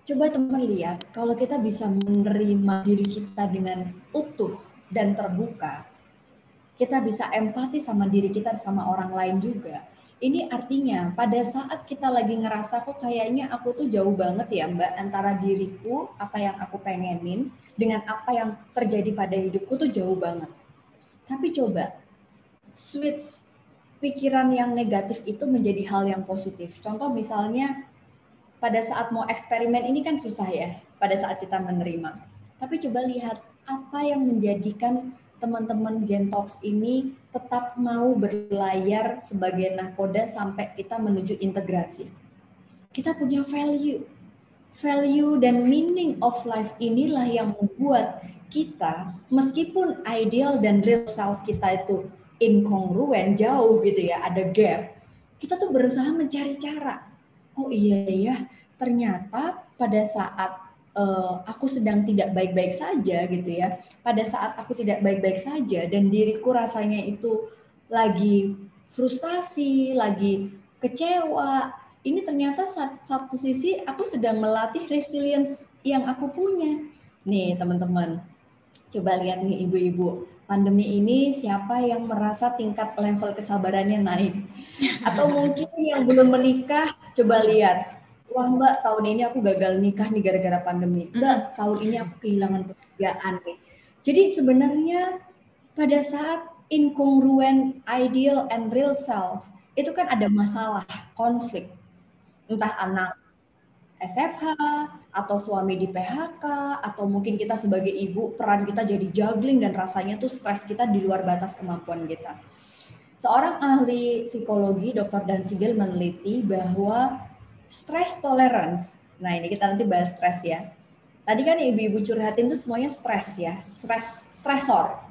Coba teman lihat, kalau kita bisa menerima diri kita dengan utuh dan terbuka, kita bisa empati sama diri kita sama orang lain juga. Ini artinya pada saat kita lagi ngerasa kok kayaknya aku tuh jauh banget ya Mbak antara diriku, apa yang aku pengenin, dengan apa yang terjadi pada hidupku tuh jauh banget. Tapi coba switch pikiran yang negatif itu menjadi hal yang positif. Contoh misalnya pada saat mau eksperimen ini kan susah ya, pada saat kita menerima. Tapi coba lihat apa yang menjadikan teman-teman Gen Talks ini tetap mau berlayar sebagai nahkoda sampai kita menuju integrasi. Kita punya value. Value dan meaning of life inilah yang membuat kita, meskipun ideal dan real self kita itu inkongruen, jauh gitu ya, ada gap, kita tuh berusaha mencari cara. Oh iya ya, ternyata pada saat aku sedang tidak baik-baik saja gitu ya, pada saat aku tidak baik-baik saja dan diriku rasanya itu lagi frustasi, lagi kecewa, ini ternyata satu sisi aku sedang melatih resilience yang aku punya. Nih teman-teman, coba lihat nih ibu-ibu, pandemi ini siapa yang merasa tingkat level kesabarannya naik? Atau mungkin yang belum menikah, coba lihat. Wah Mbak, tahun ini aku gagal nikah nih gara-gara pandemi. Mbak, tahun ini aku kehilangan pekerjaan nih. Jadi sebenarnya pada saat incongruent ideal and real self, itu kan ada masalah, konflik. Entah anak SFH, atau suami di PHK, atau mungkin kita sebagai ibu, peran kita jadi juggling dan rasanya tuh stres kita di luar batas kemampuan kita. Seorang ahli psikologi, Dr. Dan Siegel meneliti bahwa stress tolerance, nah ini kita nanti bahas stres ya. Tadi kan ibu-ibu curhatin tuh semuanya stres ya, stresor,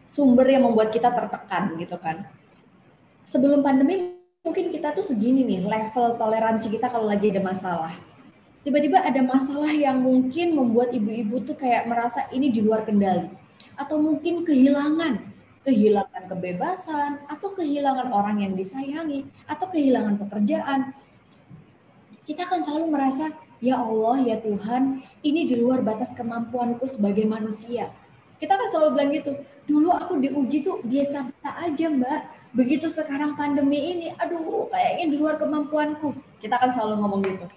sumber yang membuat kita tertekan gitu kan. Sebelum pandemi mungkin kita tuh segini nih, level toleransi kita kalau lagi ada masalah. Tiba-tiba ada masalah yang mungkin membuat ibu-ibu tuh kayak merasa ini di luar kendali. Atau mungkin kehilangan kebebasan, atau kehilangan orang yang disayangi, atau kehilangan pekerjaan. Kita akan selalu merasa, ya Allah, ya Tuhan, ini di luar batas kemampuanku sebagai manusia. Kita akan selalu bilang gitu, dulu aku diuji tuh biasa-biasa aja Mbak, begitu sekarang pandemi ini, aduh kayaknya di luar kemampuanku. Kita akan selalu ngomong gitu.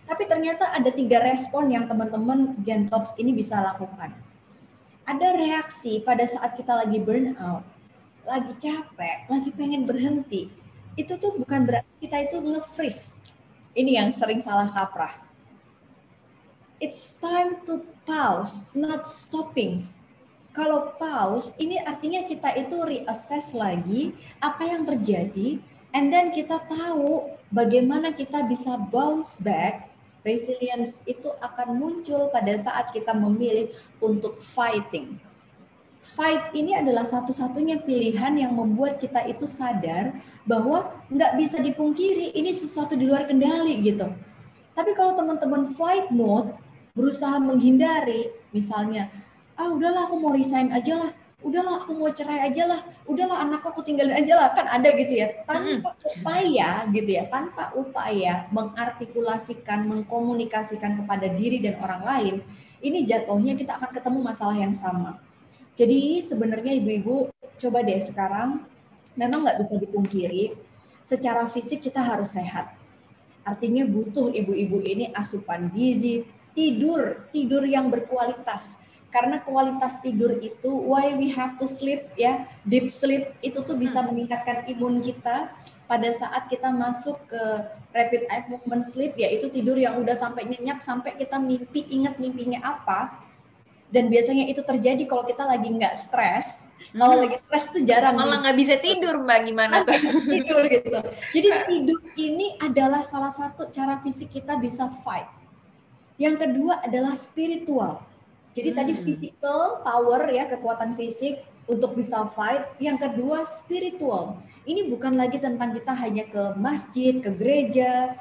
Tapi ternyata ada 3 respon yang teman-teman Gen Talks ini bisa lakukan. Ada reaksi pada saat kita lagi burnout, lagi capek, lagi pengen berhenti. Itu tuh bukan berarti kita itu nge-freeze. Ini yang sering salah kaprah. It's time to pause, not stopping. Kalau pause, ini artinya kita itu reassess lagi apa yang terjadi, and then kita tahu bagaimana kita bisa bounce back. Resilience itu akan muncul pada saat kita memilih untuk fighting. Fight ini adalah satu-satunya pilihan yang membuat kita itu sadar bahwa nggak bisa dipungkiri ini sesuatu di luar kendali gitu. Tapi kalau teman-teman flight mode, berusaha menghindari, misalnya, udahlah aku mau resign aja lah, udahlah aku mau cerai aja lah, udahlah anakku aku tinggalin aja lah, kan ada gitu ya, tanpa upaya gitu ya, tanpa upaya mengartikulasikan, mengkomunikasikan kepada diri dan orang lain, ini jatuhnya kita akan ketemu masalah yang sama. Jadi sebenarnya ibu-ibu, coba deh sekarang, memang nggak bisa dipungkiri, secara fisik kita harus sehat. Artinya butuh ibu-ibu ini asupan gizi, tidur yang berkualitas. Karena kualitas tidur itu why we have to sleep ya, deep sleep itu tuh bisa meningkatkan imun kita pada saat kita masuk ke rapid eye movement sleep, yaitu tidur yang udah sampai nyenyak sampai kita mimpi ingat mimpinya apa. Dan biasanya itu terjadi kalau kita lagi nggak stres. Kalau lagi stres tuh jarang. Malah nggak bisa tidur Mbak, gimana tuh? Tidur gitu. Jadi tidur ini adalah salah satu cara fisik kita bisa fight. Yang kedua adalah spiritual. Jadi tadi physical power ya, kekuatan fisik untuk bisa fight. Yang kedua spiritual. Ini bukan lagi tentang kita hanya ke masjid, ke gereja,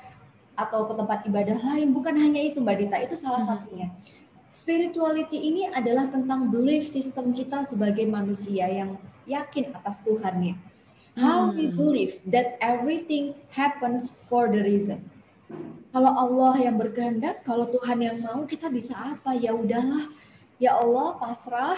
atau ke tempat ibadah lain. Bukan hanya itu Mbak Dita, itu salah satunya. Spirituality ini adalah tentang belief system kita sebagai manusia yang yakin atas Tuhannya. How we believe that everything happens for the reason. Kalau Allah yang berkehendak, kalau Tuhan yang mau, kita bisa apa? Ya udahlah, ya Allah pasrah,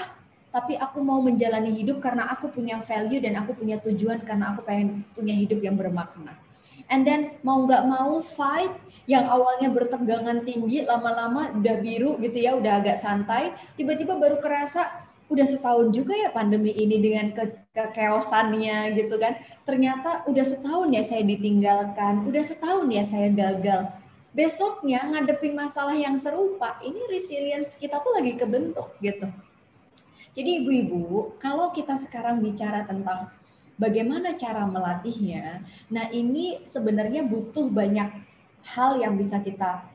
tapi aku mau menjalani hidup karena aku punya value dan aku punya tujuan karena aku pengen punya hidup yang bermakna. And then mau nggak mau fight, yang awalnya bertegangan tinggi, lama-lama udah biru gitu ya, udah agak santai, tiba-tiba baru kerasa udah setahun juga ya pandemi ini dengan kekeosannya gitu kan. Ternyata udah setahun ya saya ditinggalkan, udah setahun ya saya gagal. Besoknya ngadepin masalah yang serupa, ini resilience kita tuh lagi kebentuk gitu. Jadi ibu-ibu, kalau kita sekarang bicara tentang bagaimana cara melatihnya, nah ini sebenarnya butuh banyak hal yang bisa kita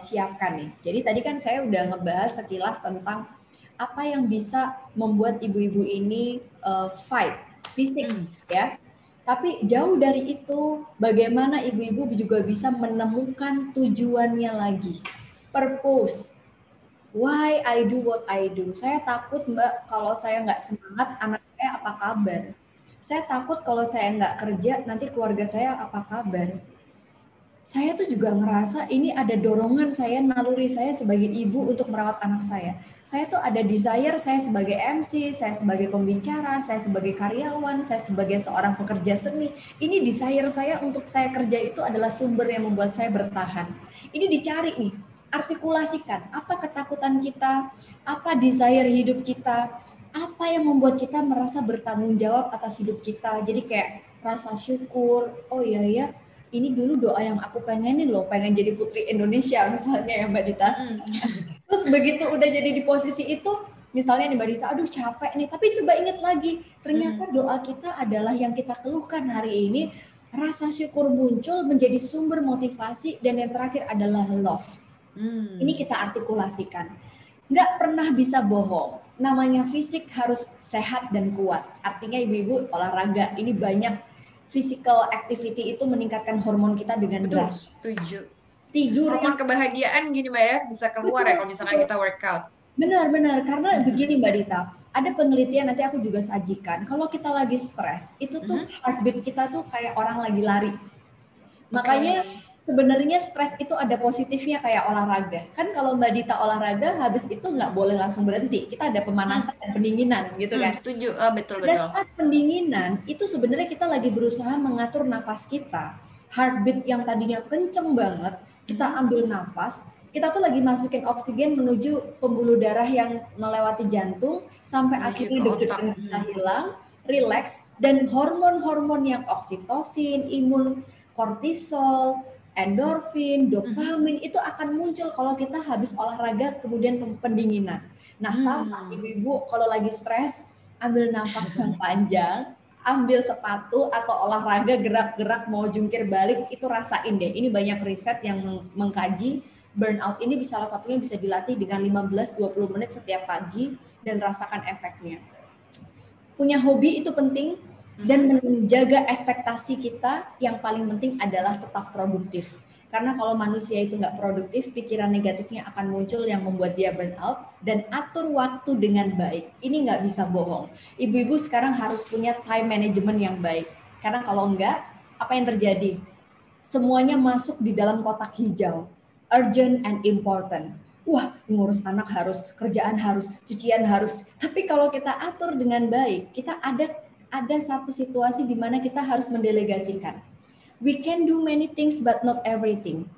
siapkan nih. Jadi tadi kan saya udah ngebahas sekilas tentang apa yang bisa membuat ibu-ibu ini fight fisik ya. Tapi jauh dari itu, bagaimana ibu-ibu juga bisa menemukan tujuannya lagi. Purpose. Why I do what I do. Saya takut Mbak kalau saya nggak semangat, anak saya apa kabar. Saya takut kalau saya nggak kerja, nanti keluarga saya apa kabar. Saya tuh juga ngerasa ini ada dorongan saya, naluri saya sebagai ibu untuk merawat anak saya. Saya tuh ada desire saya sebagai MC, saya sebagai pembicara, saya sebagai karyawan, saya sebagai seorang pekerja seni. Ini desire saya untuk saya kerja itu adalah sumber yang membuat saya bertahan. Ini dicari nih, artikulasikan apa ketakutan kita, apa desire hidup kita, apa yang membuat kita merasa bertanggung jawab atas hidup kita. Jadi kayak rasa syukur, oh iya ya, ini dulu doa yang aku pengenin loh, pengen jadi putri Indonesia misalnya ya Mbak Dita. Terus begitu udah jadi di posisi itu, misalnya nih Mbak Dita, aduh capek nih, tapi coba ingat lagi, ternyata doa kita adalah yang kita keluhkan hari ini, rasa syukur muncul menjadi sumber motivasi, dan yang terakhir adalah love. Ini kita artikulasikan. Nggak pernah bisa bohong, namanya fisik harus sehat dan kuat. Artinya ibu-ibu olahraga, ini banyak physical activity itu meningkatkan hormon kita dengan drastis. Setuju. Tidur hormon kebahagiaan gini Mbak ya, bisa keluar ya kalau misalkan kita workout. Benar, karena begini Mbak Dita, ada penelitian nanti aku juga sajikan. Kalau kita lagi stres, itu tuh heartbeat kita tuh kayak orang lagi lari. Makanya sebenarnya stres itu ada positifnya kayak olahraga. Kan kalau Mbak Dita olahraga, habis itu nggak boleh langsung berhenti. Kita ada pemanasan dan pendinginan gitu kan. Setuju, betul. Dan saat pendinginan, itu sebenarnya kita lagi berusaha mengatur nafas kita. Heartbeat yang tadinya kenceng banget, kita ambil nafas, kita tuh lagi masukin oksigen menuju pembuluh darah yang melewati jantung, sampai akhirnya deg-degan kita hilang, relax, dan hormon-hormon yang oksitosin, imun, kortisol, endorfin, dopamin itu akan muncul kalau kita habis olahraga kemudian pendinginan. Nah, sama ibu-ibu kalau lagi stres, ambil nafas yang panjang, ambil sepatu atau olahraga gerak-gerak mau jungkir balik, itu rasain deh. Ini banyak riset yang mengkaji burnout ini salah satunya bisa dilatih dengan 15-20 menit setiap pagi dan rasakan efeknya. Punya hobi itu penting, dan menjaga ekspektasi kita yang paling penting adalah tetap produktif. Karena kalau manusia itu nggak produktif, pikiran negatifnya akan muncul yang membuat dia burnout, dan atur waktu dengan baik. Ini nggak bisa bohong. Ibu-ibu sekarang harus punya time management yang baik. Karena kalau enggak, apa yang terjadi? Semuanya masuk di dalam kotak hijau. Urgent and important. Wah, ngurus anak harus, kerjaan harus, cucian harus. Tapi kalau kita atur dengan baik, kita ada satu situasi di mana kita harus mendelegasikan. We can do many things but not everything.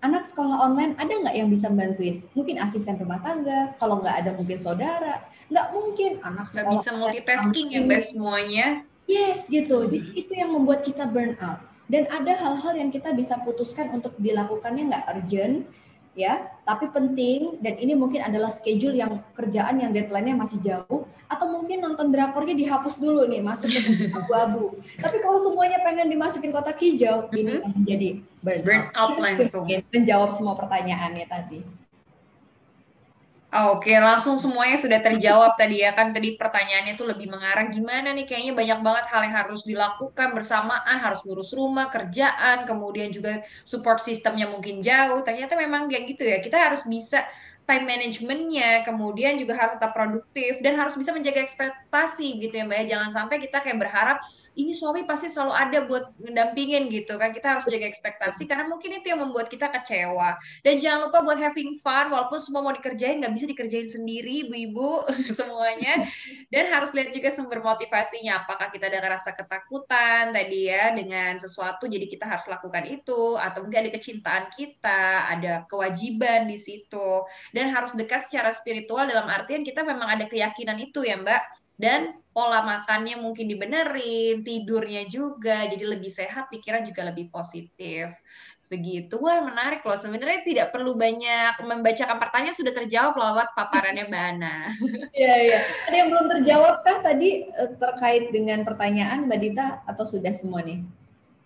Anak sekolah online ada nggak yang bisa bantuin? Mungkin asisten rumah tangga, kalau nggak ada mungkin saudara. Nggak mungkin anak sekolah nggak bisa multitasking ya Mbak semuanya. Yes, gitu. Jadi itu yang membuat kita burn out. Dan ada hal-hal yang kita bisa putuskan untuk dilakukannya nggak urgent, ya, tapi penting, dan ini mungkin adalah schedule yang kerjaan yang deadline-nya masih jauh, atau mungkin nonton drakornya dihapus dulu nih, masuk ke abu-abu. Tapi kalau semuanya pengen dimasukin kotak hijau, ini yang menjadi burnout langsung. Menjawab semua pertanyaannya tadi. Oke, langsung semuanya sudah terjawab tadi ya kan. Tadi pertanyaannya tuh lebih mengarah gimana nih, kayaknya banyak banget hal yang harus dilakukan bersamaan, harus ngurus rumah, kerjaan, kemudian juga support sistemnya mungkin jauh. Ternyata memang kayak gitu ya, kita harus bisa time managementnya, kemudian juga harus tetap produktif dan harus bisa menjaga ekspektasi gitu ya Mbak ya. Jangan sampai kita kayak berharap ini suami pasti selalu ada buat ngedampingin gitu kan. Kita harus jaga ekspektasi karena mungkin itu yang membuat kita kecewa. Dan jangan lupa buat having fun, walaupun semua mau dikerjain, nggak bisa dikerjain sendiri, ibu-ibu semuanya. Dan harus lihat juga sumber motivasinya. Apakah kita ada rasa ketakutan tadi ya dengan sesuatu, jadi kita harus lakukan itu, atau mungkin ada kecintaan kita, ada kewajiban di situ. Dan harus dekat secara spiritual dalam artian kita memang ada keyakinan itu ya Mbak. Dan pola makannya mungkin dibenerin, tidurnya juga, jadi lebih sehat, pikiran juga lebih positif. Begitu, wah menarik loh. Sebenarnya tidak perlu banyak membacakan pertanyaan, sudah terjawab lewat paparannya Mbak Ana. Iya, iya. Ada yang belum terjawab kah tadi terkait dengan pertanyaan Mbak Dita atau sudah semua nih?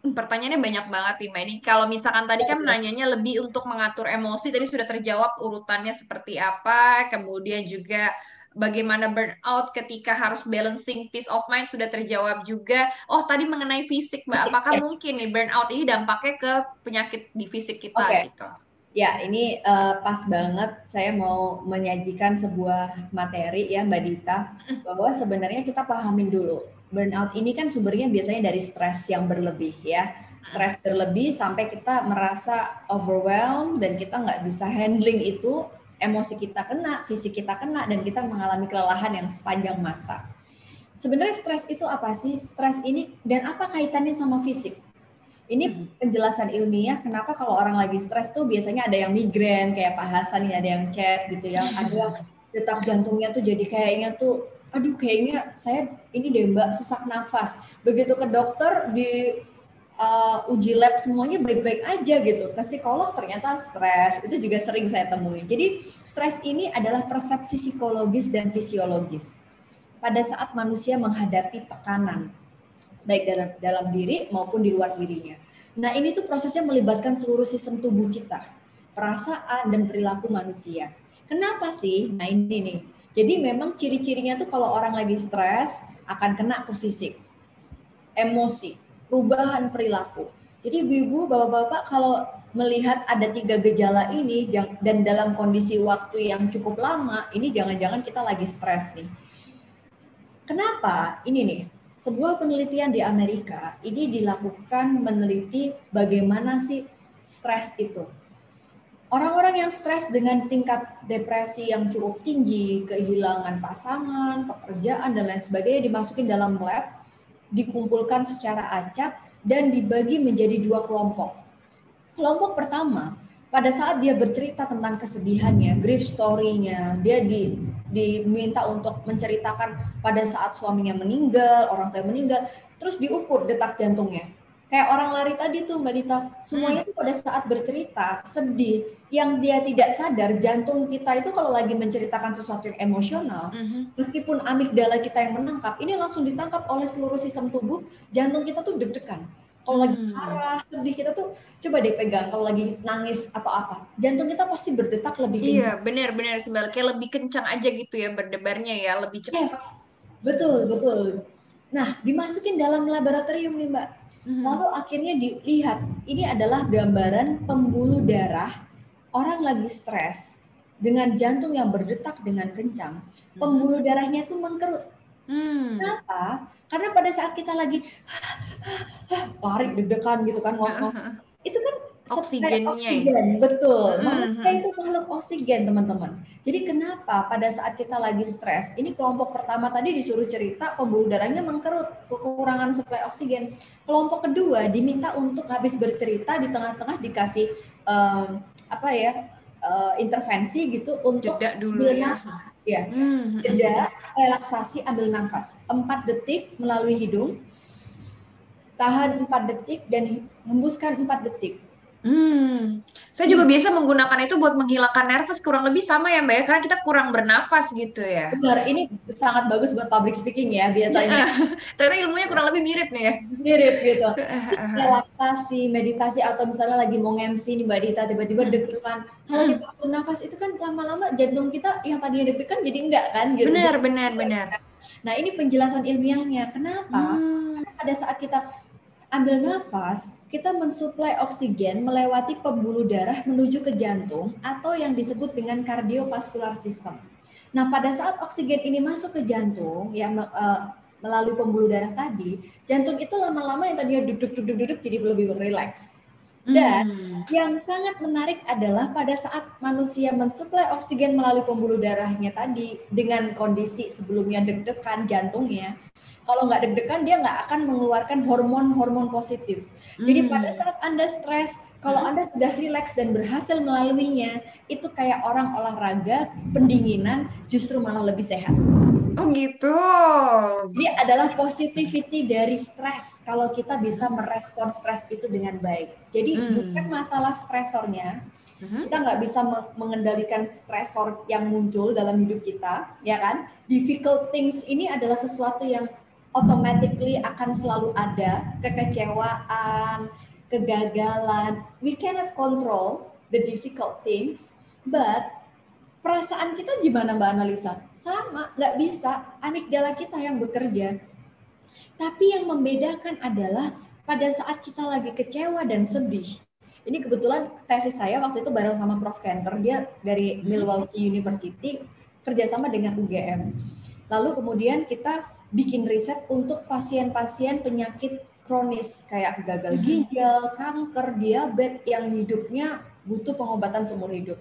Pertanyaannya banyak banget nih Mbak. Ini kalau misalkan tadi kan nanyanya lebih untuk mengatur emosi, tadi sudah terjawab urutannya seperti apa, kemudian juga bagaimana burnout ketika harus balancing peace of mind sudah terjawab juga. Oh, tadi mengenai fisik Mbak, apakah mungkin nih burnout ini dampaknya ke penyakit di fisik kita gitu? Ya, ini pas banget saya mau menyajikan sebuah materi ya Mbak Dita, bahwa sebenarnya kita pahamin dulu. Burnout ini kan sumbernya biasanya dari stres yang berlebih ya. Stres berlebih sampai kita merasa overwhelmed dan kita nggak bisa handling itu, emosi kita kena, fisik kita kena, dan kita mengalami kelelahan yang sepanjang masa. Sebenarnya stres itu apa sih? Stres ini dan apa kaitannya sama fisik? Ini penjelasan ilmiah kenapa kalau orang lagi stres tuh biasanya ada yang migrain kayak Pak Hasan ini, ada yang chat gitu ya, ada yang detak jantungnya tuh jadi kayaknya tuh aduh kayaknya saya ini deh Mbak sesak nafas. Begitu ke dokter di uji lab semuanya baik-baik aja gitu. Ke psikolog ternyata stres. Itu juga sering saya temui. Jadi stres ini adalah persepsi psikologis dan fisiologis pada saat manusia menghadapi tekanan baik dalam diri maupun di luar dirinya. Nah, ini tuh prosesnya melibatkan seluruh sistem tubuh kita, perasaan dan perilaku manusia. Kenapa sih? Nah, ini nih. Jadi memang ciri-cirinya tuh kalau orang lagi stres akan kena ke fisik, emosi, perubahan perilaku. Jadi ibu-ibu, bapak-bapak kalau melihat ada 3 gejala ini dan dalam kondisi waktu yang cukup lama, ini jangan-jangan kita lagi stres nih. Kenapa? Ini nih, sebuah penelitian di Amerika ini dilakukan meneliti bagaimana sih stres itu. Orang-orang yang stres dengan tingkat depresi yang cukup tinggi, kehilangan pasangan, pekerjaan, dan lain sebagainya dimasukin dalam lab, dikumpulkan secara acak, dan dibagi menjadi 2 kelompok. Kelompok pertama, pada saat dia bercerita tentang kesedihannya, grief story-nya, dia diminta untuk menceritakan pada saat suaminya meninggal, orang tua meninggal, terus diukur detak jantungnya. Kayak orang lari tadi tuh Mbak Dita, semuanya tuh pada saat bercerita, sedih, yang dia tidak sadar, jantung kita itu kalau lagi menceritakan sesuatu yang emosional, meskipun amigdala kita yang menangkap, ini langsung ditangkap oleh seluruh sistem tubuh, jantung kita tuh deg-degan. Kalau lagi marah, sedih, kita tuh coba deh pegang, kalau lagi nangis atau apa, jantung kita pasti berdetak lebih kencang. Iya, benar-benar sebaliknya lebih kencang aja gitu ya berdebarnya ya, lebih cepat. Yes, betul, betul. Nah, dimasukin dalam laboratorium nih Mbak. Lalu akhirnya dilihat, ini adalah gambaran pembuluh darah orang lagi stres dengan jantung yang berdetak dengan kencang. Pembuluh darahnya itu mengkerut. Kenapa? Karena pada saat kita lagi lari deg-degan gitu kan, ngos-ngos, itu kan oksigennya oksigen, betul. Manusia itu makhluk oksigen, teman-teman. Jadi kenapa pada saat kita lagi stres, ini kelompok pertama tadi disuruh cerita pembuluh darahnya mengkerut, kekurangan suplai oksigen. Kelompok kedua diminta untuk habis bercerita di tengah-tengah dikasih intervensi gitu untuk jeda dulu ya. Nafas. Ya. Jeda, relaksasi, ambil nafas. 4 detik melalui hidung, tahan 4 detik dan hembuskan 4 detik. Saya juga biasa menggunakan itu buat menghilangkan nervous, kurang lebih sama ya Mbak ya, karena kita kurang bernafas gitu ya. Benar, ini sangat bagus buat public speaking ya biasanya. Ternyata ilmunya kurang lebih mirip nih ya. Mirip gitu. Relaksasi, meditasi, atau misalnya lagi mau MC nih Mbak Dita, tiba-tiba deg-degan. Kalau kita atur nafas itu kan lama-lama jantung kita yang tadinya deg-degan jadi enggak kan gitu. Benar. Nah ini penjelasan ilmiahnya. Kenapa? Karena pada saat kita ambil nafas, kita mensuplai oksigen melewati pembuluh darah menuju ke jantung atau yang disebut dengan cardiovascular system. Nah, pada saat oksigen ini masuk ke jantung, ya melalui pembuluh darah tadi, jantung itu lama-lama yang tadinya duduk jadi lebih rileks. Dan yang sangat menarik adalah pada saat manusia mensuplai oksigen melalui pembuluh darahnya tadi dengan kondisi sebelumnya deg-degan jantungnya, kalau nggak deg-degan dia nggak akan mengeluarkan hormon-hormon positif. Jadi pada saat Anda stres, kalau Anda sudah rileks dan berhasil melaluinya, itu kayak orang olahraga, pendinginan, justru malah lebih sehat. Oh gitu. Ini adalah positivity dari stres. Kalau kita bisa merespon stres itu dengan baik. Jadi bukan masalah stresornya. Kita nggak bisa mengendalikan stresor yang muncul dalam hidup kita, ya kan? Difficult things ini adalah sesuatu yang automatically akan selalu ada. Kekecewaan, kegagalan. We cannot control the difficult things, but perasaan kita gimana Mbak Analisa? Sama, nggak bisa. Amigdala kita yang bekerja. Tapi yang membedakan adalah pada saat kita lagi kecewa dan sedih. Ini kebetulan tesis saya waktu itu bareng sama Prof. Kenter, dia dari Milwaukee University, kerjasama dengan UGM. Lalu kemudian kita bikin riset untuk pasien-pasien penyakit kronis kayak gagal ginjal, kanker, diabetes yang hidupnya butuh pengobatan seumur hidup.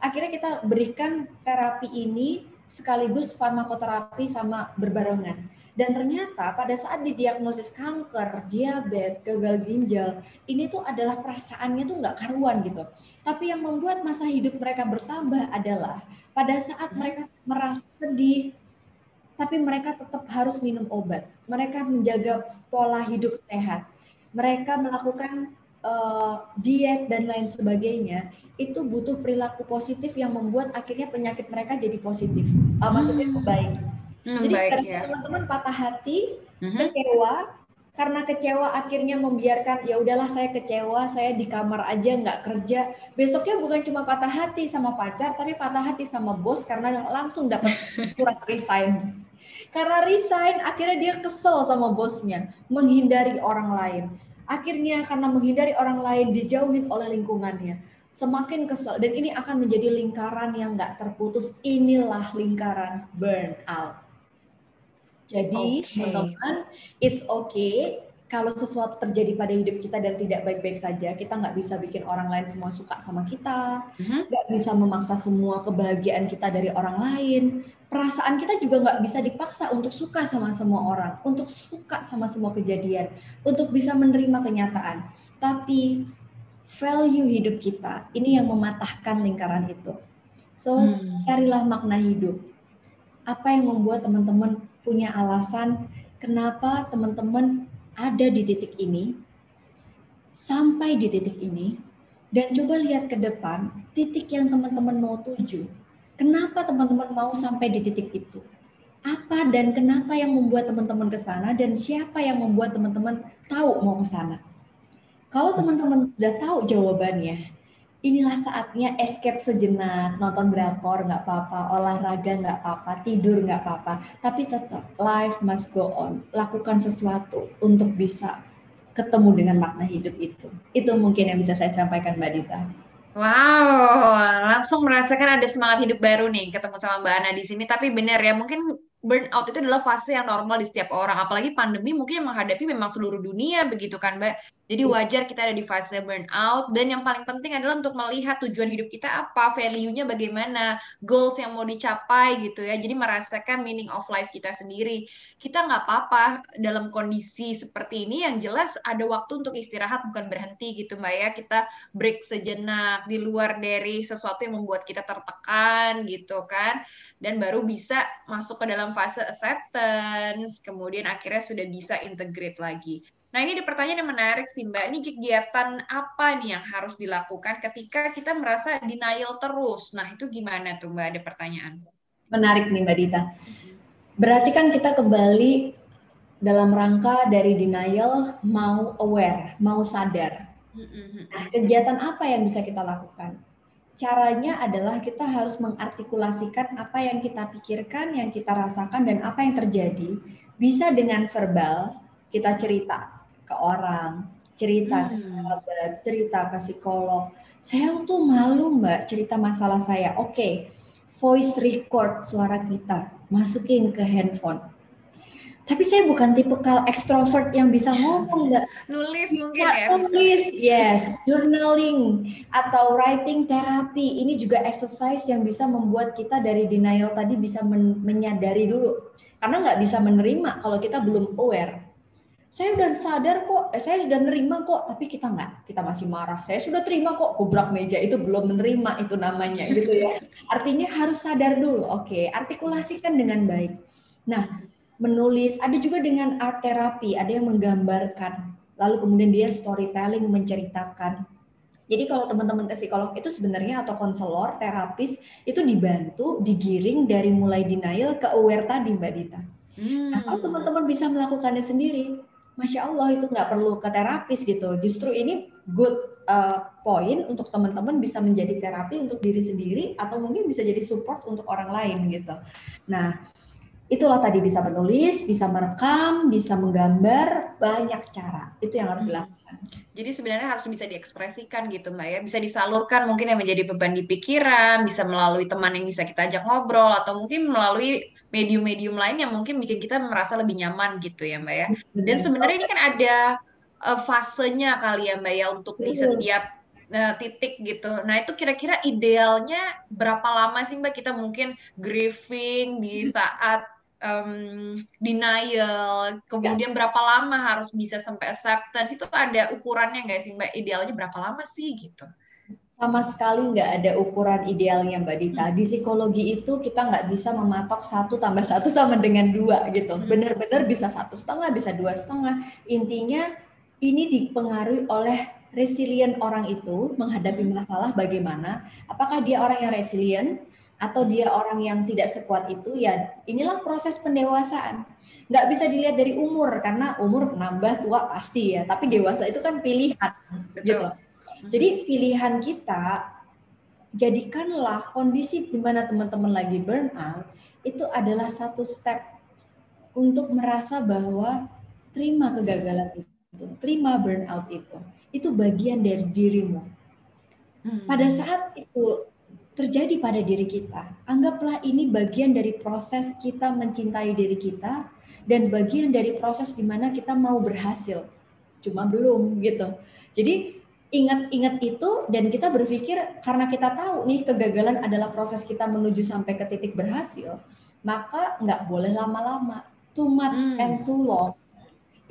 Akhirnya kita berikan terapi ini sekaligus farmakoterapi sama berbarengan. Dan ternyata pada saat didiagnosis kanker, diabetes, gagal ginjal, ini tuh adalah perasaannya tuh nggak karuan gitu. Tapi yang membuat masa hidup mereka bertambah adalah pada saat mereka merasa sedih, tapi mereka tetap harus minum obat. Mereka menjaga pola hidup sehat. Mereka melakukan diet dan lain sebagainya, itu butuh perilaku positif yang membuat akhirnya penyakit mereka jadi positif. Maksudnya baik. Jadi karena teman-teman patah hati, kecewa, karena kecewa akhirnya membiarkan ya udahlah saya kecewa, saya di kamar aja nggak kerja. Besoknya bukan cuma patah hati sama pacar, tapi patah hati sama bos karena langsung dapat surat resign. Karena resign, akhirnya dia kesel sama bosnya, menghindari orang lain. Akhirnya karena menghindari orang lain, dijauhin oleh lingkungannya. Semakin kesel, dan ini akan menjadi lingkaran yang nggak terputus. Inilah lingkaran burnout. Jadi teman-teman, it's okay kalau sesuatu terjadi pada hidup kita dan tidak baik-baik saja. Kita nggak bisa bikin orang lain semua suka sama kita, nggak bisa memaksa semua kebahagiaan kita dari orang lain. Perasaan kita juga nggak bisa dipaksa untuk suka sama semua orang, untuk suka sama semua kejadian, untuk bisa menerima kenyataan. Tapi value hidup kita, ini yang mematahkan lingkaran itu. So, carilah makna hidup. Apa yang membuat teman-teman punya alasan kenapa teman-teman ada di titik ini, sampai di titik ini, dan coba lihat ke depan, titik yang teman-teman mau tuju. Kenapa teman-teman mau sampai di titik itu? Apa dan kenapa yang membuat teman-teman ke sana, dan siapa yang membuat teman-teman tahu mau ke sana? Kalau teman-teman sudah tahu jawabannya, inilah saatnya escape sejenak, nonton drakor nggak apa-apa, olahraga nggak apa-apa, tidur nggak apa-apa, tapi tetap life must go on. Lakukan sesuatu untuk bisa ketemu dengan makna hidup itu. Itu mungkin yang bisa saya sampaikan Mbak Dita. Wow, langsung merasakan ada semangat hidup baru nih ketemu sama Mbak Ana di sini. Tapi benar ya, mungkin burnout itu adalah fase yang normal di setiap orang. Apalagi pandemi mungkin yang menghadapi memang seluruh dunia begitu kan Mbak. Jadi wajar kita ada di fase burnout. Dan yang paling penting adalah untuk melihat tujuan hidup kita apa, value-nya bagaimana, goals yang mau dicapai gitu ya. Jadi merasakan meaning of life kita sendiri. Kita nggak apa-apa dalam kondisi seperti ini, yang jelas ada waktu untuk istirahat, bukan berhenti gitu Mbak ya. Kita break sejenak di luar dari sesuatu yang membuat kita tertekan gitu kan, dan baru bisa masuk ke dalam fase acceptance, kemudian akhirnya sudah bisa integrate lagi. Nah ini ada pertanyaan yang menarik sih Mbak, ini kegiatan apa nih yang harus dilakukan ketika kita merasa denial terus? Nah itu gimana tuh Mbak, ada pertanyaan. Menarik nih Mbak Dita. Berarti kan kita kembali dalam rangka dari denial mau aware, mau sadar. Nah, kegiatan apa yang bisa kita lakukan? Caranya adalah kita harus mengartikulasikan apa yang kita pikirkan, yang kita rasakan, dan apa yang terjadi. Bisa dengan verbal, kita cerita ke orang, cerita ke sahabat, cerita ke psikolog. Saya tuh malu Mbak cerita masalah saya. Oke, voice record suara kita, masukin ke handphone. Tapi saya bukan tipikal ekstrovert yang bisa ngomong, Mbak. Nulis mungkin Ya, ya bisa. tulis, yes, journaling atau writing therapy. Ini juga exercise yang bisa membuat kita dari denial tadi bisa menyadari dulu. Karena nggak bisa menerima kalau kita belum aware. Saya udah sadar kok, saya sudah nerima kok, tapi kita nggak, kita masih marah. Saya sudah terima kok, kubrak meja itu belum menerima itu namanya, gitu ya. Artinya harus sadar dulu, oke, artikulasikan dengan baik. Nah, menulis, ada juga dengan art therapy, ada yang menggambarkan, lalu kemudian dia storytelling menceritakan. Jadi kalau teman-teman ke psikolog itu sebenarnya atau konselor, terapis itu dibantu, digiring dari mulai denial ke aware tadi Mbak Dita. Nah, kalau teman-teman bisa melakukannya sendiri, Masya Allah itu nggak perlu ke terapis gitu. Justru ini good point untuk teman-teman bisa menjadi terapi untuk diri sendiri atau mungkin bisa jadi support untuk orang lain gitu. Nah, itulah tadi bisa menulis, bisa merekam, bisa menggambar, banyak cara. Itu yang harus dilakukan. Jadi sebenarnya harus bisa diekspresikan gitu Mbak ya, bisa disalurkan mungkin yang menjadi beban di pikiran, bisa melalui teman yang bisa kita ajak ngobrol, atau mungkin melalui medium-medium lain yang mungkin bikin kita merasa lebih nyaman gitu ya Mbak ya. Dan Benar. sebenarnya ini kan ada fasenya kali ya Mbak ya untuk di setiap titik gitu. Nah itu kira-kira idealnya berapa lama sih Mbak kita mungkin grieving di saat denial, Ya, kemudian berapa lama harus bisa sampai acceptance, itu ada ukurannya nggak sih Mbak? Idealnya berapa lama sih gitu? sama sekali nggak ada ukuran idealnya Mbak Dita. Di psikologi itu kita nggak bisa mematok 1+1 sama dengan 2 gitu. Benar-benar bisa 1,5, bisa 2,5. Intinya ini dipengaruhi oleh resilient orang itu menghadapi masalah bagaimana. Apakah dia orang yang resilient atau dia orang yang tidak sekuat itu, ya inilah proses pendewasaan. Nggak bisa dilihat dari umur, karena umur nambah tua pasti ya, tapi dewasa itu kan pilihan gitu. Betul. Jadi pilihan kita, jadikanlah kondisi di mana teman-teman lagi burnout itu adalah satu step untuk merasa bahwa terima kegagalan itu, terima burnout itu bagian dari dirimu. Pada saat itu terjadi pada diri kita, anggaplah ini bagian dari proses kita mencintai diri kita dan bagian dari proses di mana kita mau berhasil. Cuma belum gitu. Jadi ingat-ingat itu dan kita berpikir karena kita tahu nih kegagalan adalah proses kita menuju sampai ke titik berhasil, maka nggak boleh lama-lama. Too much and too long.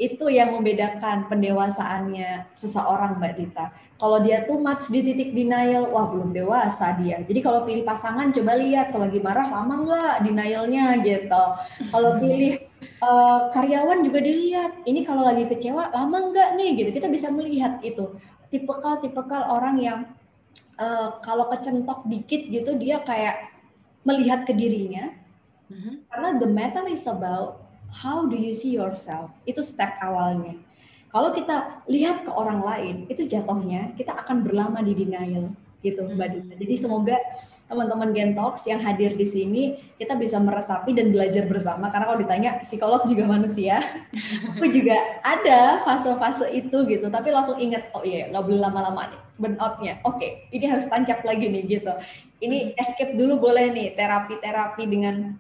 Itu yang membedakan pendewasaannya seseorang, Mbak Dita. Kalau dia too much di titik denial, wah belum dewasa dia. Jadi kalau pilih pasangan, coba lihat kalau lagi marah lama nggak denialnya gitu. Kalau pilih karyawan juga dilihat, ini kalau lagi kecewa lama nggak nih gitu. Kita bisa melihat itu. Tipikal orang yang kalau kecentok dikit gitu dia kayak melihat ke dirinya. Karena the matter is about how do you see yourself. Itu step awalnya. Kalau kita lihat ke orang lain, itu jatuhnya kita akan berlama di denial gitu, Mbak Dita. Jadi semoga teman-teman Gentalks yang hadir di sini kita bisa meresapi dan belajar bersama, karena kalau ditanya psikolog juga manusia. Aku juga ada fase-fase itu gitu, tapi langsung ingat, oh iya nggak boleh lama-lama nih burnoutnya. Oke, ini harus tancap lagi nih gitu. Ini escape dulu boleh nih, terapi-terapi dengan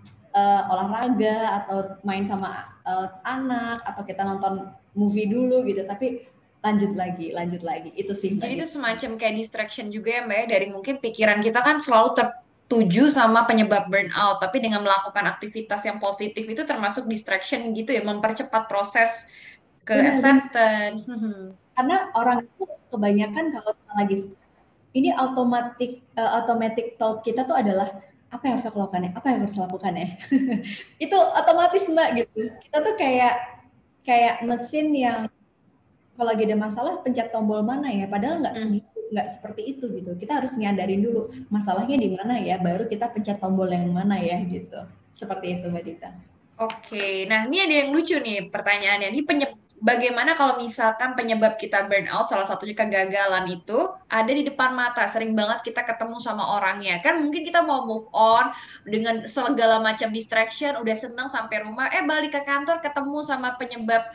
olahraga atau main sama anak atau kita nonton movie dulu gitu, tapi lanjut lagi itu sih Mbak Jadi itu Dita. semacam kayak distraction juga ya Mbak ya, dari mungkin pikiran kita kan selalu tertuju sama penyebab burnout, tapi dengan melakukan aktivitas yang positif itu termasuk distraction gitu ya, mempercepat proses ke Benar-benar, acceptance. karena orang itu kebanyakan kalau kita lagi ini automatic thought kita tuh adalah apa yang harus aku lakukan ya, apa yang harus aku lakukan ya. Itu otomatis Mbak gitu. Kita tuh kayak mesin yang kalau lagi ada masalah pencet tombol mana ya, padahal nggak segitu, nggak seperti itu gitu. Kita harus nyadarin dulu masalahnya di mana ya, baru kita pencet tombol yang mana ya gitu. Seperti itu Mbak Dita. Oke, nah ini ada yang lucu nih pertanyaannya. Ini bagaimana kalau misalkan penyebab kita burnout, salah satunya kegagalan itu ada di depan mata, sering banget kita ketemu sama orangnya. Kan mungkin kita mau move on dengan segala macam distraction, udah senang sampai rumah, balik ke kantor ketemu sama penyebab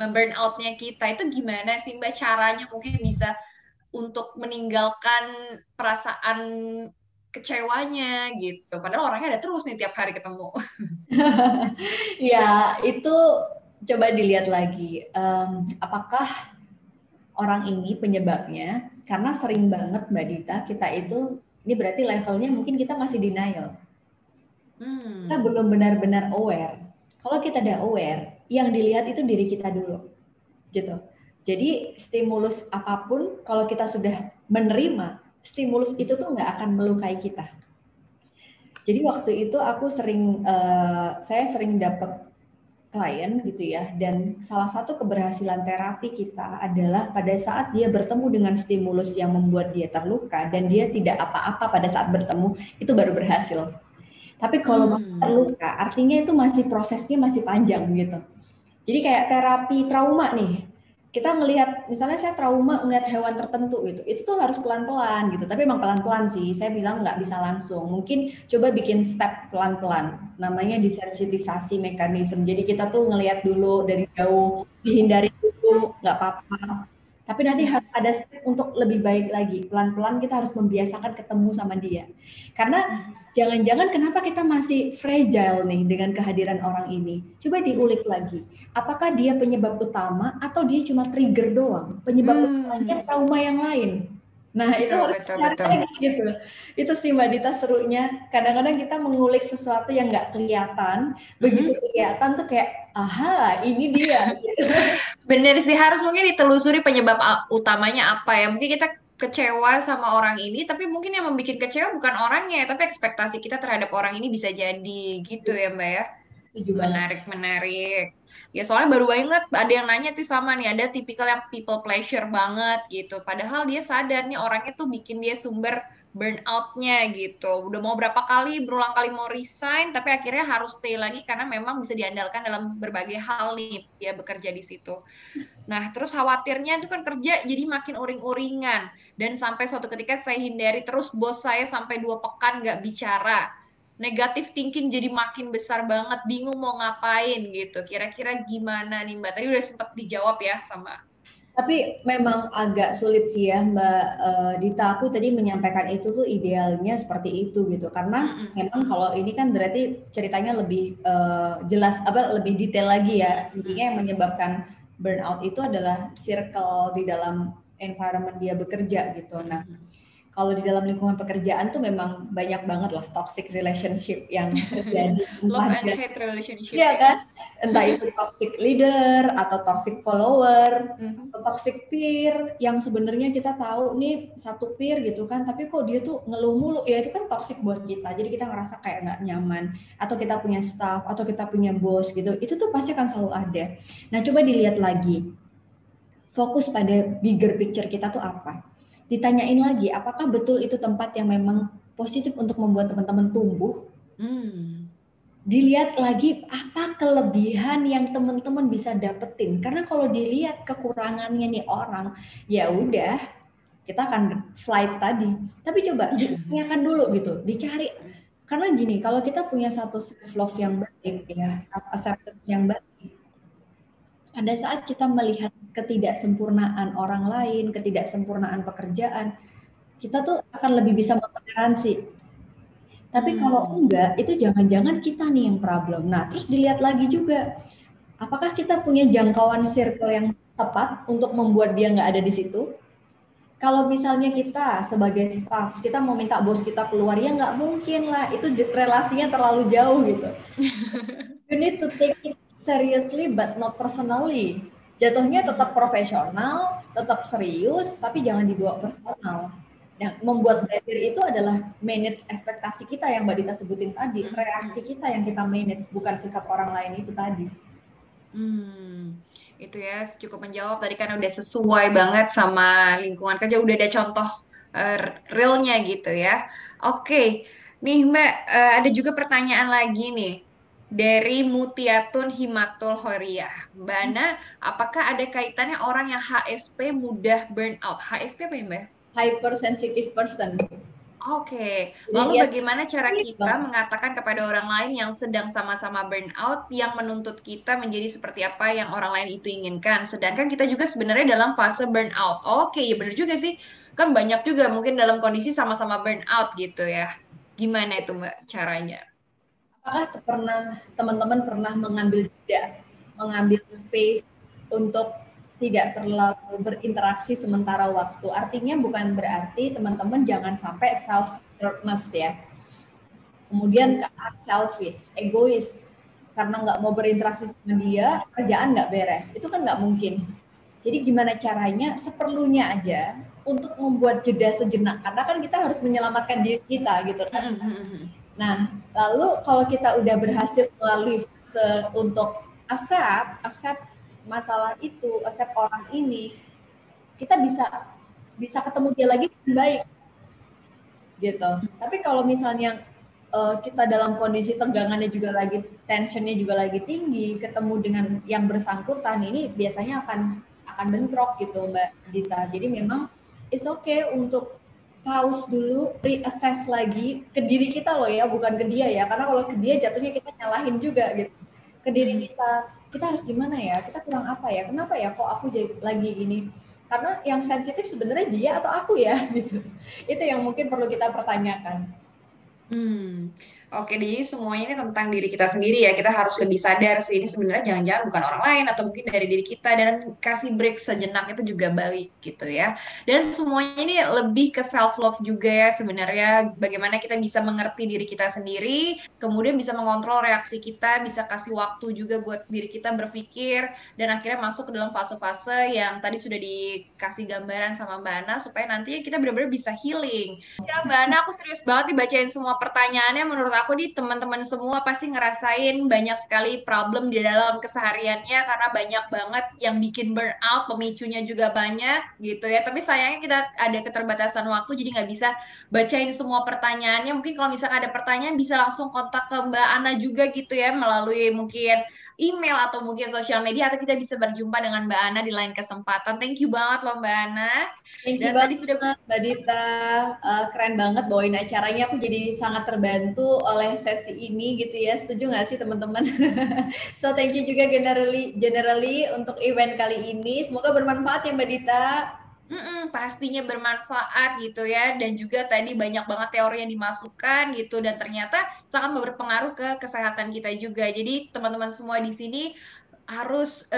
burnoutnya kita. Itu gimana sih Mbak caranya mungkin bisa untuk meninggalkan perasaan kecewanya gitu. Padahal orangnya ada terus nih tiap hari ketemu. Ya, itu coba dilihat lagi. Apakah orang ini penyebabnya? Karena sering banget Mbak Dita, kita itu, ini berarti levelnya mungkin kita masih denial. Kita Hmm. belum benar-benar aware. Kalau kita udah aware, yang dilihat itu diri kita dulu, gitu. Jadi stimulus apapun, kalau kita sudah menerima, stimulus itu tuh nggak akan melukai kita. Jadi waktu itu aku saya sering dapat klien gitu ya, dan salah satu keberhasilan terapi kita adalah pada saat dia bertemu dengan stimulus yang membuat dia terluka dan dia tidak apa-apa pada saat bertemu, itu baru berhasil. Tapi kalau masih Hmm. terluka, artinya itu masih prosesnya masih panjang gitu. Jadi kayak terapi trauma nih. Kita melihat, misalnya saya trauma melihat hewan tertentu gitu, itu tuh harus pelan-pelan gitu. Tapi emang pelan-pelan sih, saya bilang nggak bisa langsung. Mungkin coba bikin step pelan-pelan. Namanya desensitisasi mekanisme. Jadi kita tuh ngelihat dulu dari jauh, dihindari dulu, nggak apa-apa. Tapi nanti harus ada step untuk lebih baik lagi. Pelan-pelan kita harus membiasakan ketemu sama dia. Karena jangan-jangan kenapa kita masih fragile nih dengan kehadiran orang ini? Coba diulik lagi. Apakah dia penyebab utama atau dia cuma trigger doang? Penyebab utamanya Hmm. trauma yang lain. Nah, itu Betul, harus betul, cari betul. lagi gitu. Itu sih Mbak Dita serunya. Kadang-kadang kita mengulik sesuatu yang nggak kelihatan, begitu kelihatan tuh kayak, aha, ini dia. Bener sih, harus mungkin ditelusuri penyebab utamanya apa ya. Mungkin kita kecewa sama orang ini, tapi mungkin yang membuat kecewa bukan orangnya, tapi ekspektasi kita terhadap orang ini bisa jadi gitu ya Mbak ya. Setuju banget. Menarik, menarik. Ya soalnya baru banget ada yang nanya tuh sama nih, ada tipikal yang people pleasure banget gitu. Padahal dia sadar nih orangnya tuh bikin dia sumber burnout-nya gitu. Udah mau berapa kali, berulang kali mau resign, tapi akhirnya harus stay lagi karena memang bisa diandalkan dalam berbagai hal nih dia bekerja di situ. Nah, terus khawatirnya itu kan kerja jadi makin uring-uringan. Dan sampai suatu ketika saya hindari terus bos saya sampai 2 pekan nggak bicara. Negatif thinking jadi makin besar banget, bingung mau ngapain gitu. Kira-kira gimana nih Mbak? Tadi udah sempat dijawab ya sama. Tapi memang agak sulit sih ya Mbak Dita, aku tadi menyampaikan itu tuh idealnya seperti itu gitu. Karena Mm-mm. memang kalau ini kan berarti ceritanya lebih jelas, apa lebih detail lagi ya. Intinya yang menyebabkan burnout itu adalah circle di dalam environment dia bekerja gitu. Nah, kalau di dalam lingkungan pekerjaan tuh memang banyak banget lah toxic relationship yang terjadi. Love Entah and dia, hate relationship iya ya. kan? Entah itu toxic leader atau toxic follower Mhm. atau toxic peer yang sebenarnya kita tahu nih satu peer gitu kan, tapi kok dia tuh ngeluh mulu, ya itu kan toxic buat kita. Jadi kita ngerasa kayak nggak nyaman. Atau kita punya staff, atau kita punya bos gitu. Itu tuh pasti akan selalu ada. Nah, coba dilihat lagi. Fokus pada bigger picture kita tuh apa. Ditanyain lagi, apakah betul itu tempat yang memang positif untuk membuat teman-teman tumbuh? Hmm. Dilihat lagi apa kelebihan yang teman-teman bisa dapetin, karena kalau dilihat kekurangannya nih orang, ya udah kita akan flight tadi. Tapi coba ditanyakan dulu gitu, dicari, karena gini, kalau kita punya satu self love yang baik ya, acceptance yang baik, pada saat kita melihat ketidaksempurnaan orang lain, ketidaksempurnaan pekerjaan, kita tuh akan lebih bisa mentoleransi. Tapi kalau Hmm. enggak, itu jangan-jangan kita nih yang problem. Nah, terus dilihat lagi juga, apakah kita punya jangkauan circle yang tepat untuk membuat dia nggak ada di situ? Kalau misalnya kita sebagai staff, kita mau minta bos kita keluar, ya nggak mungkin lah, itu relasinya terlalu jauh gitu. You need to take it seriously but not personally. Jatuhnya tetap profesional, tetap serius, tapi jangan dibawa personal. Yang membuat barrier itu adalah manage ekspektasi kita yang Mbak Dita sebutin tadi, reaksi kita yang kita manage, bukan sikap orang lain itu tadi. Itu ya cukup menjawab tadi kan udah sesuai banget sama lingkungan kerja, udah ada contoh realnya gitu ya. Oke, nih Mbak, ada juga pertanyaan lagi nih dari Mutiatun Himatul Horiah. Mbak Ana, apakah ada kaitannya orang yang HSP mudah burnout? HSP apa ya Mbak? Hypersensitive person. Oke, Jadi lalu dia bagaimana cara sakit kita banget. mengatakan kepada orang lain yang sedang sama-sama burnout yang menuntut kita menjadi seperti apa yang orang lain itu inginkan, sedangkan kita juga sebenarnya dalam fase burnout. Oke, ya benar juga sih. Kan banyak juga mungkin dalam kondisi sama-sama burnout gitu ya. Gimana itu Mbak caranya? apakah teman-teman pernah mengambil space untuk tidak terlalu berinteraksi sementara waktu? Artinya bukan berarti teman-teman jangan sampai self-centeredness ya. Kemudian selfish, egois, karena nggak mau berinteraksi sama dia, kerjaan nggak beres. Itu kan nggak mungkin. Jadi gimana caranya seperlunya aja untuk membuat jeda sejenak, karena kan kita harus menyelamatkan diri kita gitu kan. Nah, lalu kalau kita udah berhasil melalui untuk accept masalah itu, accept orang ini, kita bisa ketemu dia lagi dengan baik gitu. Tapi kalau misalnya kita dalam kondisi tegangannya juga lagi, tensionnya juga lagi tinggi, ketemu dengan yang bersangkutan, ini biasanya akan bentrok gitu Mbak Dita. Jadi memang it's okay untuk pause dulu, reassess lagi ke diri kita loh ya, bukan ke dia ya. Karena kalau ke dia jatuhnya kita nyalahin juga gitu. Ke diri kita harus gimana ya? Kita kurang apa ya? Kenapa ya kok aku jadi lagi ini? Karena yang sensitif sebenarnya dia atau aku ya gitu. Itu yang mungkin perlu kita pertanyakan. Oke, jadi semuanya ini tentang diri kita sendiri ya. Kita harus lebih sadar sih, ini sebenarnya jangan-jangan bukan orang lain atau mungkin dari diri kita, dan kasih break sejenak itu juga baik gitu ya. Dan semuanya ini lebih ke self love juga ya sebenarnya. Bagaimana kita bisa mengerti diri kita sendiri, kemudian bisa mengontrol reaksi kita, bisa kasih waktu juga buat diri kita berpikir, dan akhirnya masuk ke dalam fase-fase yang tadi sudah dikasih gambaran sama Mbak Ana supaya nantinya kita benar-benar bisa healing. Ya Mbak Ana, aku serius banget dibacain semua pertanyaannya. Menurut aku nih teman-teman semua pasti ngerasain banyak sekali problem di dalam kesehariannya karena banyak banget yang bikin burnout, pemicunya juga banyak gitu ya. Tapi sayangnya kita ada keterbatasan waktu jadi nggak bisa bacain semua pertanyaannya. Mungkin kalau misalkan ada pertanyaan bisa langsung kontak ke Mbak Ana juga gitu ya melalui mungkin email atau mungkin sosial media, atau kita bisa berjumpa dengan Mbak Ana di lain kesempatan. Thank you banget loh Mbak Ana. Thank you banget Mbak Dita, keren banget bawain acaranya. Aku jadi sangat terbantu oleh sesi ini gitu ya. Setuju nggak sih teman-teman? So thank you juga generally untuk event kali ini. Semoga bermanfaat ya Mbak Dita. Pastinya bermanfaat gitu ya, dan juga tadi banyak banget teori yang dimasukkan gitu, dan ternyata sangat berpengaruh ke kesehatan kita juga. Jadi teman-teman semua di sini harus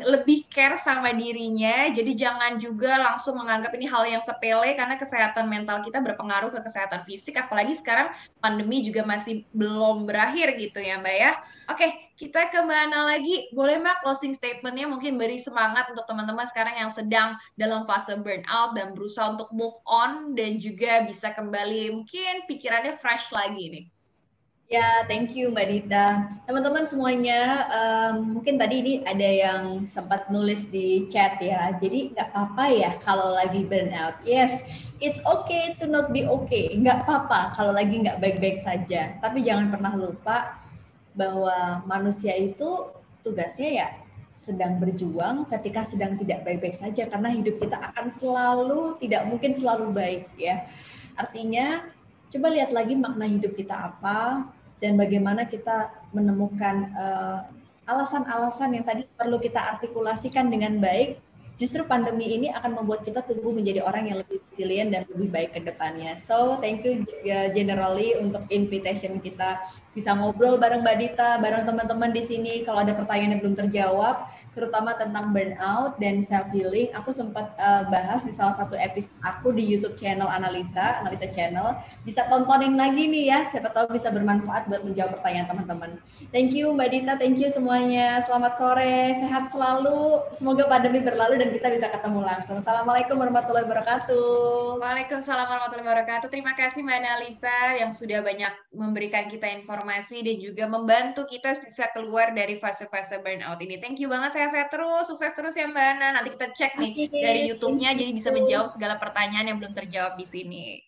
lebih care sama dirinya, jadi jangan juga langsung menganggap ini hal yang sepele, karena kesehatan mental kita berpengaruh ke kesehatan fisik, apalagi sekarang pandemi juga masih belum berakhir gitu ya Mbak ya. Oke, kita ke Mbak Ana lagi. Boleh Mbak closing statement-nya mungkin beri semangat untuk teman-teman sekarang yang sedang dalam fase burnout dan berusaha untuk move on dan juga bisa kembali mungkin pikirannya fresh lagi nih. Ya, thank you Mbak Dita. Teman-teman semuanya, mungkin tadi ini ada yang sempat nulis di chat ya. Jadi nggak apa-apa ya kalau lagi burnout. Yes, it's okay to not be okay. Nggak apa-apa kalau lagi nggak baik-baik saja. Tapi jangan pernah lupa bahwa manusia itu tugasnya ya sedang berjuang ketika sedang tidak baik-baik saja. Karena hidup kita akan tidak mungkin selalu baik ya. Artinya, coba lihat lagi makna hidup kita apa, dan bagaimana kita menemukan alasan-alasan yang tadi perlu kita artikulasikan dengan baik. Justru pandemi ini akan membuat kita tumbuh menjadi orang yang lebih resilient dan lebih baik ke depannya. So, thank you generally untuk invitation kita bisa ngobrol bareng Mbak Dita, bareng teman-teman di sini. Kalau ada pertanyaan yang belum terjawab, terutama tentang burnout dan self healing, aku sempat bahas di salah satu episode aku di YouTube channel Analisa Channel. Bisa tontonin lagi nih ya, siapa tahu bisa bermanfaat buat menjawab pertanyaan teman-teman. Thank you Mbak Dita, thank you semuanya. Selamat sore, sehat selalu. Semoga pandemi berlalu dan kita bisa ketemu langsung. Assalamualaikum warahmatullahi wabarakatuh. Waalaikumsalam warahmatullahi wabarakatuh. Terima kasih Mbak Analisa yang sudah banyak memberikan kita informasi dan juga membantu kita bisa keluar dari fase-fase burnout ini. Thank you banget, sehat-sehat terus, sukses terus ya Mbak Ana. Nanti kita cek nih dari YouTube-nya, jadi bisa menjawab segala pertanyaan yang belum terjawab di sini.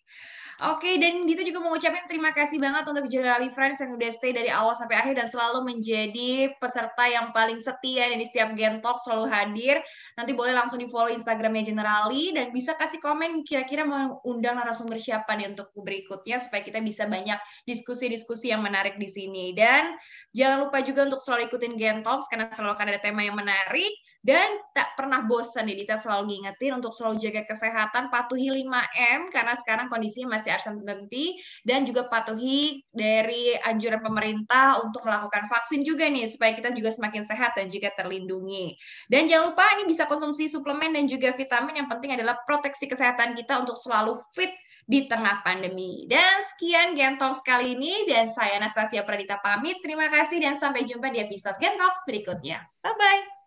Oke, dan Dita juga mau ngucapin terima kasih banget untuk Generali Friends yang udah stay dari awal sampai akhir dan selalu menjadi peserta yang paling setia dan di setiap Gen Talk selalu hadir. Nanti boleh langsung di follow Instagramnya Generali dan bisa kasih komen kira-kira mau undang narasumber siapa nih untuk berikutnya supaya kita bisa banyak diskusi-diskusi yang menarik di sini. Dan jangan lupa juga untuk selalu ikutin Gen Talks karena selalu akan ada tema yang menarik. Dan tak pernah bosan nih, Dita selalu ngingetin untuk selalu jaga kesehatan, patuhi 5M, karena sekarang kondisinya masih uncertainty, dan juga patuhi dari anjuran pemerintah untuk melakukan vaksin juga nih, supaya kita juga semakin sehat dan juga terlindungi. Dan jangan lupa ini bisa konsumsi suplemen dan juga vitamin, yang penting adalah proteksi kesehatan kita untuk selalu fit di tengah pandemi. Dan sekian Gentalks kali ini, dan saya Anastasia Pradita pamit. Terima kasih dan sampai jumpa di episode Gentalks berikutnya. Bye-bye.